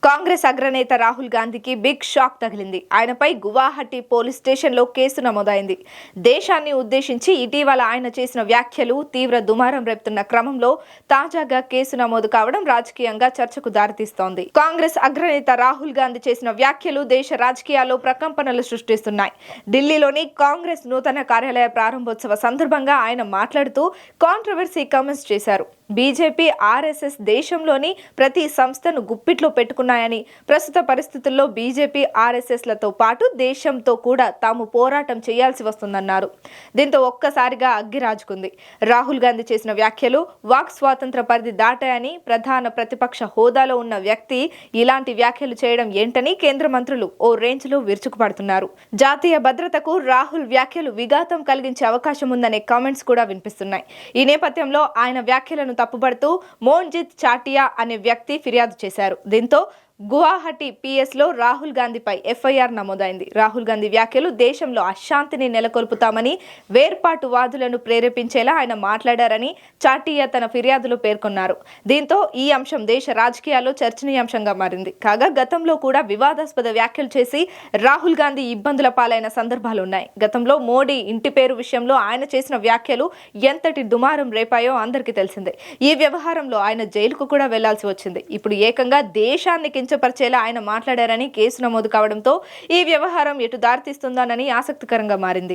కాంగ్రెస్ అగ్రనేత రాహుల్ గాంధీకి big shock తగిలింది. ఆయనపై గువాహటి పోలీస్ స్టేషన్లో కేసు నమోదైంది. దేశాన్ని ఉద్దేశించి ఇటీవల ఆయన చేసిన వ్యాఖ్యలు తీవ్ర దుమారం రేపుతున్న క్రమంలో తాజాగా కేసు నమోదు కావడం రాజకీయంగా చర్చకు దారితీస్తోంది. కాంగ్రెస్ అగ్రనేత రాహుల్ గాంధీ చేసిన వ్యాఖ్యలు దేశ రాజకీయాల్లో ప్రకంపనలు సృష్టిస్తున్నాయి. ఢిల్లీలోని కాంగ్రెస్ నూతన కార్యాలయ ప్రారంభోత్సవ సందర్భంగా ఆయన మాట్లాడుతూ కాంట్రవర్సీ కామెంట్స్ చేశారు. బీజేపీ, ఆర్ఎస్ఎస్ దేశంలోని ప్రతి సంస్థను గుప్పిట్లో పెట్టుకున్నాయని, ప్రస్తుత పరిస్థితుల్లో బీజేపీ, ఆర్ఎస్ఎస్లతో పాటు దేశంతో కూడా తాము పోరాటం చేయాల్సి వస్తుందన్నారు. దీంతో ఒక్కసారిగా అగ్గిరాజుకుంది. రాహుల్ గాంధీ చేసిన వ్యాఖ్యలు వాక్ స్వాతంత్ర పరిధి దాటాయని, ప్రధాన ప్రతిపక్ష హోదాలో ఉన్న వ్యక్తి ఇలాంటి వ్యాఖ్యలు చేయడం ఏంటని కేంద్ర మంత్రులు ఓ రేంజ్లో విరుచుకుపడుతున్నారు. జాతీయ భద్రతకు రాహుల్ వ్యాఖ్యలు విఘాతం కలిగించే అవకాశం ఉందనే కామెంట్స్ కూడా వినిపిస్తున్నాయి. ఈ నేపథ్యంలో ఆయన వ్యాఖ్యలను తప్పుబడుతూ మోన్జిత్ చాటియా అనే వ్యక్తి ఫిర్యాదు చేశారు. దీంతో గువాహటి పిఎస్లో రాహుల్ గాంధీపై ఎఫ్ఐఆర్ నమోదైంది. రాహుల్ గాంధీ వ్యాఖ్యలు దేశంలో అశాంతిని నెలకొల్పుతామని, వేర్పాటువాదులను ప్రేరేపించేలా ఆయన మాట్లాడారని చాటియా తన ఫిర్యాదులో పేర్కొన్నారు. దీంతో ఈ అంశం దేశ రాజకీయాల్లో చర్చనీయాంశంగా మారింది. కాగా గతంలో కూడా వివాదాస్పద వ్యాఖ్యలు చేసి రాహుల్ గాంధీ ఇబ్బందుల పాలైన సందర్భాలున్నాయి. గతంలో మోడీ ఇంటి పేరు విషయంలో ఆయన చేసిన వ్యాఖ్యలు ఎంతటి దుమారం రేపాయో అందరికీ తెలిసిందే. ఈ వ్యవహారంలో ఆయన జైలుకు కూడా వెళ్లాల్సి వచ్చింది. ఇప్పుడు ఏకంగా దేశాన్ని కించపరిచేలా ఆయన మాట్లాడారని కేసు నమోదు కావడంతో ఈ వ్యవహారం ఎటు దారితీస్తుందోనని ఆసక్తికరంగా మారింది.